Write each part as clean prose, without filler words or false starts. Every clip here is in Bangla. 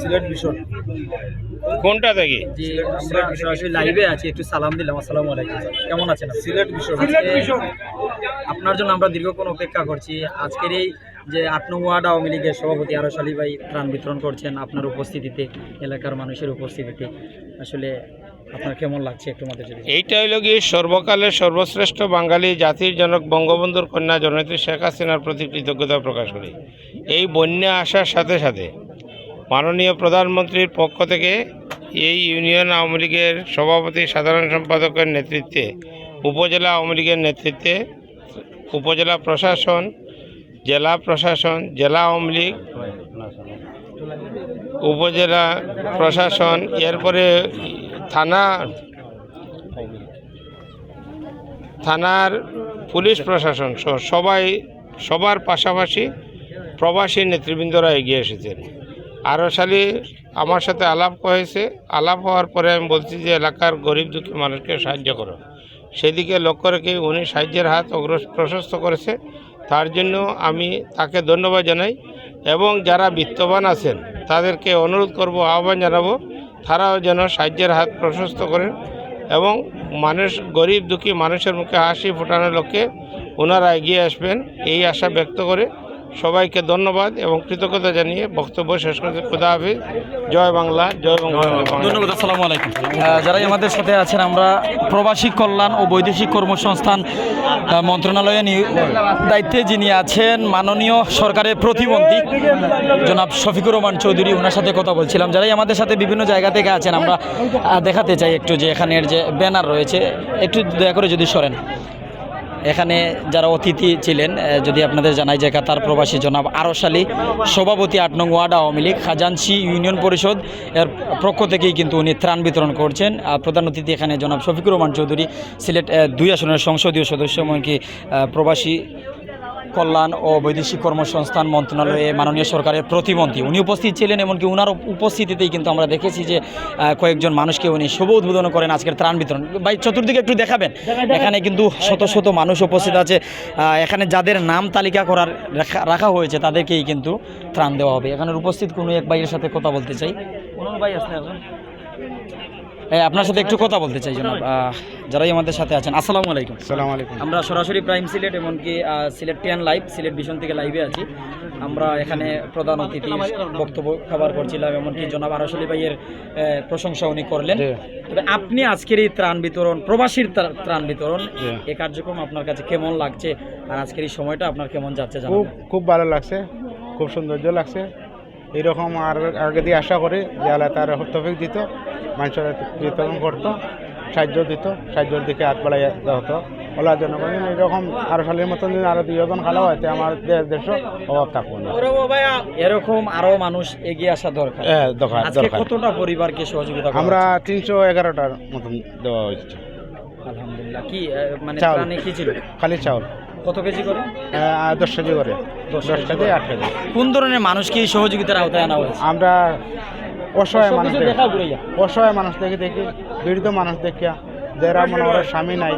সিলেট মিশন। কোনটা থেকে? জি, আমরা সরাসরি লাইভে আছি, একটু সালাম দিলাম। আসসালামু আলাইকুম স্যার, কেমন আছেন? সিলেট মিশন। আপনার জন্য আমরা দীর্ঘক্ষণ অপেক্ষা করছি। আজকের এই যে ৮ নং ওয়ার্ড আওয়ামী লীগের সভাপতি আরশ আলী ভাই ত্রাণ বিতরণ করছেন আপনার উপস্থিতিতে, এলাকার মানুষের উপস্থিতিতে, আসলে আপনার কেমন লাগছে একটু আমাদের যদি? এইটা হইল কি, সর্বকালের সর্বশ্রেষ্ঠ বাঙালি জাতির জনক বঙ্গবন্ধুর কন্যা জননেত্রী শেখ হাসিনার প্রতি কৃতজ্ঞতা প্রকাশ করি। এই বন্যা আসার সাথে সাথে মাননীয় প্রধানমন্ত্রীর পক্ষ থেকে এই ইউনিয়ন আওয়ামী লীগের সভাপতি সাধারণ সম্পাদকের নেতৃত্বে, উপজেলা আওয়ামী লীগের নেতৃত্বে, উপজেলা প্রশাসন, জেলা প্রশাসন, জেলা আওয়ামী লীগ, উপজেলা প্রশাসন, এরপরে থানার পুলিশ প্রশাসন সবার পাশাপাশি প্রবাসী নেতৃবৃন্দরা এগিয়ে এসেছেন। আরশ আলী আমার সাথে আলাপ হয়েছে। আলাপ হওয়ার পরে আমি বলছি যে এলাকার গরিব দুঃখী মানুষকে সাহায্য করো। সেদিকে লক্ষ্য রেখে উনি সাহায্যের হাত প্রশস্ত করেছে, তার জন্য আমি তাকে ধন্যবাদ জানাই। এবং যারা বিত্তবান আছেন তাদেরকে অনুরোধ করব, আহ্বান জানাবো, তারাও যেন সাহায্যের হাত প্রশস্ত করেন এবং গরিব দুঃখী মানুষের মুখে হাসি ফোটানোর লক্ষ্যে ওনারা এগিয়ে আসবেন, এই আশা ব্যক্ত করে সবাইকে ধন্যবাদ এবং কৃতজ্ঞতা জানিয়ে বক্তব্য শেষ করতে। খুদা হাফেজ। জয় বাংলা, জয় বঙ্গবন্ধু। ধন্যবাদ। আসসালামু আলাইকুম। যারাই আমাদের সাথে আছেন, আমরা প্রবাসী কল্যাণ ও বৈদেশিক কর্মসংস্থান মন্ত্রণালয়ে দায়িত্বে যিনি আছেন মাননীয় সরকারের প্রতিমন্ত্রী জনাব শফিকুর রহমান চৌধুরী, ওনার সাথে কথা বলছিলাম। যারাই আমাদের সাথে বিভিন্ন জায়গা থেকে আছেন, আমরা দেখাতে চাই একটু যে এখানের যে ব্যানার রয়েছে, একটু দয়া করে যদি সরেন। এখানে যারা অতিথি ছিলেন যদি আপনাদের জানাই যে কাতার প্রবাসী জনাব আরশ আলী, সভাপতি ৮ নং ওয়ার্ড আওয়ামী লীগ খাজানশি ইউনিয়ন পরিষদ এর পক্ষ থেকেই কিন্তু উনি ত্রাণ বিতরণ করছেন। প্রধান অতিথি এখানে জনাব শফিকুর রহমান চৌধুরী, সিলেট ২ আসনের সংসদীয় সদস্য, এমনকি প্রবাসী কল্যাণ ও বৈদেশিক কর্মসংস্থান মন্ত্রণালয়ে মাননীয় সরকারের প্রতিমন্ত্রী উনি উপস্থিত ছিলেন। এমনকি ওনার উপস্থিতিতেই কিন্তু আমরা দেখেছি যে কয়েকজন মানুষকে উনি শুভ উদ্বোধন করেন আজকের ত্রাণ বিতরণ। ভাই চতুর্দিকে একটু দেখাবেন, এখানে কিন্তু শত শত মানুষ উপস্থিত আছে। এখানে যাদের নাম তালিকা রাখা হয়েছে তাদেরকেই কিন্তু ত্রাণ দেওয়া হবে। এখানে উপস্থিত কোনো এক ভাইয়ের সাথে কথা বলতে চাই। কোনো ভাই আসলে এখন আপনার সাথে একটু কথা বলতে চাই জনাব, যারাই আমাদের সাথে আছেন। আসসালামু আলাইকুম। আসসালামু আলাইকুম। আমরা সরাসরি প্রাইম সিলেট, এমনকি সিলেট 10 লাইভ, সিলেট ভিশন থেকে লাইভে আছি। আমরা এখানে প্রধান অতিথি বক্তব্য খাবার করছিলাম, এমনকি জনাব আরশ আলী ভাইয়ের প্রশংসা উনি করলেন। তবে আপনি আজকের এই ত্রাণ বিতরণ, প্রবাসীর ত্রাণ বিতরণ, এই কার্যক্রম আপনার কাছে কেমন লাগছে আর আজকের এই সময়টা আপনার কেমন যাচ্ছে? খুব ভালো লাগছে, খুব সৌন্দর্য লাগছে। এইরকম আর আগে দিয়ে আশা করি যে আল্লাহ তার তৌফিক দিত, মানুষের বিতরণ করতো, সাহায্য দিত, সাহায্যের দিকে হাত বাড়াই দেওয়া হতো। ওলার জন্য এরকম আরো সালের মতন আরো 2 জন খালা হয়তো আমার দেশ অভাব থাকবো না। এরকম আরো মানুষ এগিয়ে আসা দরকার। কতটা পরিবারকে সহযোগিতা? আমরা 311টার মতন দেওয়া হয়েছে। আলহামদুলিল্লাহ। কি মানে ত্রাণে কি ছিল? খালি চাউল। কত কেজি করে? 10 কেজি করে। 10 কেজি 8 কেজি। কোন ধরনের মানুষকে এই সহযোগিতার আওতায় আনা হয়েছে? আমরা অসহায় মানুষ দেখি বৃদ্ধ মানুষ দেখিয়া, যারা মনে হয় স্বামী নাই,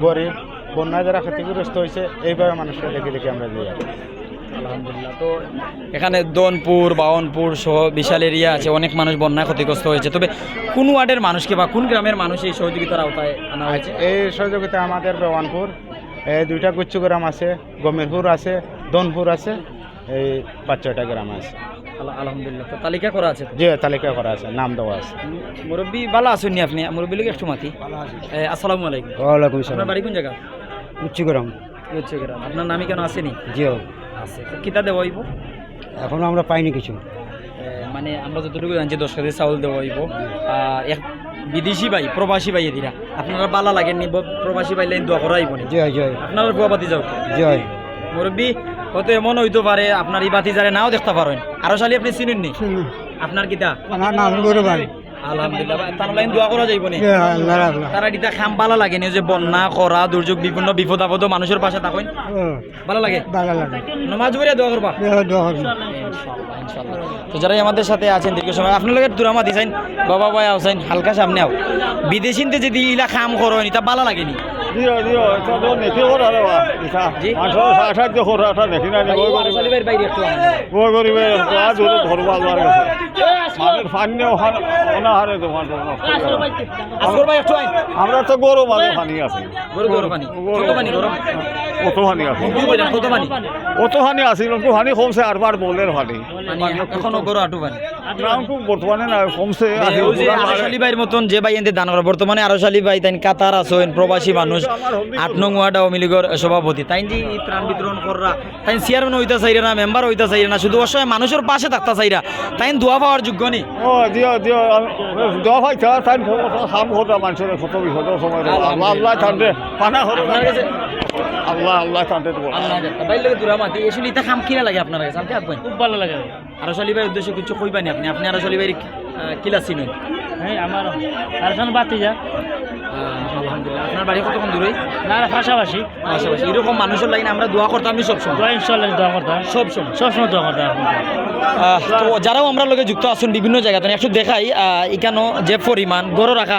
গরিব, বন্যায় যারা ক্ষতিগ্রস্ত হয়েছে, এইভাবে মানুষকে দেখি আমরা দিই। আলহামদুলিল্লাহ। তো এখানে দনপুর, বাওনপুর সহ বিশাল এরিয়া আছে, অনেক মানুষ বন্যায় ক্ষতিগ্রস্ত হয়েছে। তবে কোন ওয়ার্ডের মানুষকে বা কোন গ্রামের মানুষ এই সহযোগিতার আওতায় আনা হয়েছে? এই সহযোগিতা আমাদের বাওনপুর, 2টা গুচ্ছ গ্রাম আছে, গমিরপুর আছে, দনপুর আছে, এই 5-6টা গ্রাম আছে। আলহামদুলিল্লাহ। তো তালিকা করা আছে? জি, তালিকা করা আছে, নাম দেওয়া আছে। মুরব্বী ভালো আছেন নি আপনি? মুরব্বী লোক একটু মাতি। আসসালামু আলাইকুম। ওয়ালাইকুম আসসালাম। আপনার বাড়ি কোন জায়গা? উচ্চগ্রাম। উচ্চগ্রাম। আপনার নামই কেন আসেনি? জি আছে। কিতা দেওয়া হইব? এখনো আমরা পাইনি কিছু। মানে আমরা যতটুকু জানছি 10 কেজি চাউল দেওয়া হইব। এক বিদেশি ভাই, প্রবাসী ভাই এদিরা আপনারা বালা লাগেননি? প্রবাসী ভাই লাইন দোয়া করা হইব নি? জয় জয়। আপনারা বুয়াবাতি যাও। জয়। মুরব্বী হয়তো এমন হইতে পারে আপনার এই বাতি যারে নাও দেখতে পারেন। আরশ আলী আপনি চিনেন নি? আপনার কিতা? আমার নাম গরু ভাই। আলহামদুলিল্লাহ। তার লাইন দোয়া করা যাইব নি? তারা দিতা খাম ভালো লাগে নি যে বন্যা করা দুর্যোগ বিভিন্ন বিপদ আপদ মানুষের পাশে থাকেন? ভালো লাগে? ভালো লাগে। নামাজ পড়ে দোয়া করবা? দোয়া করব ইনশাআল্লাহ। তো যারাই আমাদের সাথে আছেন দীর্ঘ সময়, আপনার লগে দুরামা দিছেন, বাবা ভাই আছেন, হালকা সামনে আও। বিদেশিনতে যদি ইলা খাম করেন এটা ভালো লাগে নি? দিও দিও এটা তো নেকি ওর আরে বা এটা জি। মানুষের সাহায্য করে এটা নেকি না ভাই, গো এই আরশালী ভাইয়ের বাইরে একটু আনেন। গো গরিবে আজ ওর ধরবা আর গেছে মানুষ ফান্নে ওনা হারে তো মানুষ আসগর ভাই একটু আইন। আমরা তো গরু মানে পানি আছে গরু পানি কত পানি গরম কত পানি আছে কি বলেন কত পানি কত পানি আছে কিন্তু পানি কমছে আর বার বলের পানি পানি এখনো গরু আটু পানি নাম তো বর্তমানে না কমছে ওই যে আরশালী ভাইয়ের মতন যে ভাই এনতে দান করে বর্তমানে আরশালী ভাই তাই কাতার আছেন প্রবাসী মানুষ 8 নং ওয়ার্ড আওয়ামী লীগের সভাপতি তাই যে এই ত্রাণ বিতরণ করা তাই চেয়ারম্যান হইতা চাইরা না মেম্বার হইতা চাইরা না শুধু অসহায় মানুষের পাশে থাকতা চাইরা তাই দোয়া পাওয়ার যোগ্য নেই ও দিও দিও দোয়া ভাই তাই হাম হতো মানুষের কত বিপদ সময় আল্লাহ আল্লাহ তান্তে পানা হতো আপনার কাছে আল্লাহ আল্লাহ তান্তে তো আল্লাহ জানতা ভাই লাগে দুরা মাতি আসলে এটা কাম কিনা লাগে আপনার কাছে জানতে আপনি খুব ভালো লাগে আরশালী ভাইয়ের উদ্দেশ্যে কিছু কইবানি আপনি আপনি আরশালী ভাইয়ের কিলা চিনেন হ্যাঁ আমার আর এখন বাতি যা আলহামদুলিল্লাহ আপনার বাড়ি কতক্ষণ দূরে না না পাশাপাশি পাশাপাশি এরকম মানুষের লাইন আমরা দোয়া করতাম আমি সবসময় দোয়া ইনশাল্লাহ দোয়া করতাম সবসময় সবসময় দোয়া করতাম তো যারাও আমরা লোকে যুক্ত আছেন বিভিন্ন জায়গাতে একটু দেখাই এখানেও যে পরিমাণ গরু রাখা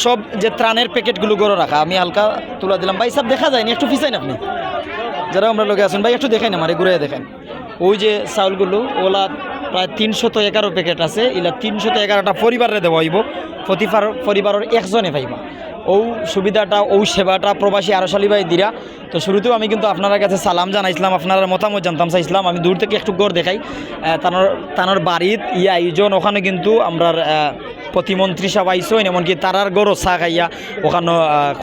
সব যে ত্রাণের প্যাকেটগুলো গরু রাখা আমি হালকা তুলে দিলাম ভাই সব দেখা যায়নি একটু ফিসাইন আপনি যারা আমরা লোকে আছেন ভাই একটু দেখাই না আমারে ঘুরে দেখেন ওই যে চাউলগুলো ওলা প্রায় 311 প্যাকেট আছে এলা 311টা পরিবারে দেওয়া হইব প্রতি পরিবারের একজনে পাইবা ও সুবিধাটা ও সেবাটা প্রবাসী আরশালী ভাই দিরা তো শুরুতেও আমি কিন্তু আপনার কাছে সালাম জানাইছিলাম আপনারা মতামত জানতাম চাইছিলাম আমি দূর থেকে একটু গড় দেখাই তানোর বাড়িত আয়োজন ওখানে কিন্তু আমরা প্রতিমন্ত্রী সাহেব আইসেন এমনকি তারার গড়ও চা খাইয়া ওখানে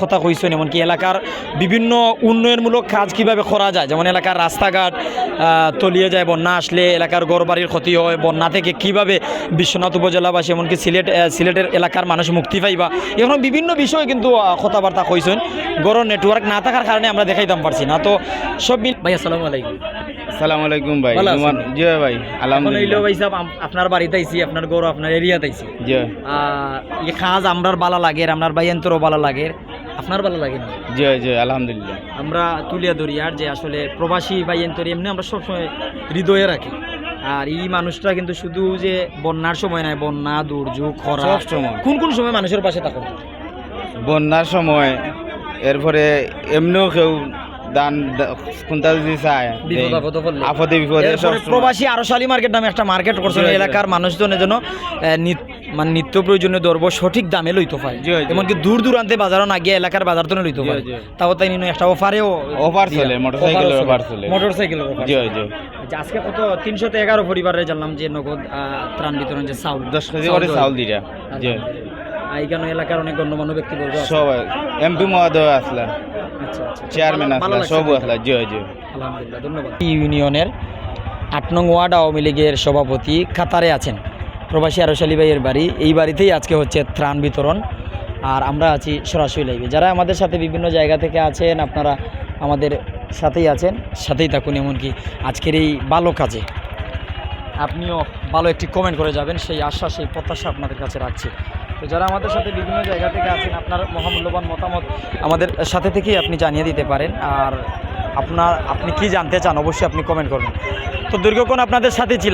কথা কইসেন এমনকি এলাকার বিভিন্ন উন্নয়নমূলক কাজ কিভাবে করা যায় যেমন এলাকার রাস্তাঘাট তলিয়ে যায় বন্যা আসলে এলাকার গড় বাড়ির ক্ষতি হয় বন্যা থেকে কিভাবে বিশ্বনাথ উপজেলাবাসী এমনকি সিলেটের এলাকার মানুষ মুক্তি পাইবা এখন বিভিন্ন বিষয়ে কিন্তু কথাবার্তা কইসেন গড়ের নেটওয়ার্ক না থাকার কারণে আমরা দেখাইতাম পারছি না তো সব ভাই আসসালামু আলাইকুম আসসালামু আলাইকুম ভাই ভালো আছেন? জি ভাই এখন হইলো ভাই সাহেব আপনার বাড়িতে আইছি আপনার গরু আপনার এরিয়াতে আইছি জি এই কাজ আমরার বালা লাগে আপনার বাইয়ান্তরও বালা লাগে আপনার বালা লাগে না জি জি আলহামদুলিল্লাহ আমরা তুলিয়া ধরি আর যে আসলে প্রবাসী বাইয়ান্তরি এমনি আমরা সবসময় হৃদয়ে রাখি আর এই মানুষটা কিন্তু শুধু যে বন্যার সময় নয় বন্যা দুর্যোগ খরা সব সময়। কোন কোন সময় মানুষের পাশে থাকো বন্যার সময় এরপরে এমনিও কেউ দান কোনটা যদি চায় বিপদ আপদ পড়লে। আপদে বিপদে এরপরে সব সময়। প্রবাসী আরশালী মার্কেট নামে একটা মার্কেট করছে জি, জি। এলাকার মানুষজনের জন্য মানে নিত্য প্রয়োজনীয় দ্রব্য সঠিক দামে লইতে পারে জি, জি। এমনকি দূর দূরান্তে বাজারও না গিয়ে এলাকার বাজার তো লইতে জি, পারে জি। তাও তাই নিয়ে একটা অফারেও অফার চলে, মোটরসাইকেলের অফার চলে। মোটরসাইকেলের অফার জি জি আচ্ছা, আজকে কত 311 পরিবারে জানলাম যে নগদ ত্রাণ বিতরণ যে চাউল 10 কেজি করে চাউল দিরা জি এইখানে এলাকার অনেক গণ্যমান্য ব্যক্তিবর্গ আছে। সবাই এমপি মহোদয় আসলা আচ্ছা আচ্ছা চেয়ারম্যান ভালো আসলা লাগছে সব দেখে। আসলা জি জি আলহামদুলিল্লাহ ধন্যবাদ ইউনিয়নের 8 নং ওয়ার্ড আওয়ামী লীগের সভাপতি কাতারে আছেন প্রবাসী আরশালী ভাইয়ের বাড়ি এই বাড়িতেই আজকে হচ্ছে ত্রাণ বিতরণ আর আমরা আছি সরাসরি লাইভে যারা আমাদের সাথে বিভিন্ন জায়গা থেকে আছেন আপনারা আমাদের সাথেই আছেন সাথেই থাকুন এমনকি আজকের এই ভালো কাজে আপনিও ভালো একটি কমেন্ট করে যাবেন সেই আশা সেই প্রত্যাশা আপনাদের কাছে রাখছি তো যারা আমাদের সাথে বিভিন্ন জায়গা থেকে আছেন আপনার মহামূল্যবান মতামত আমাদের সাথে থেকেই আপনি জানিয়ে দিতে পারেন আর আপনি কি জানতে চান অবশ্যই আপনি কমেন্ট করবেন তো দীর্ঘক্ষণ আপনাদের সাথে ছিলাম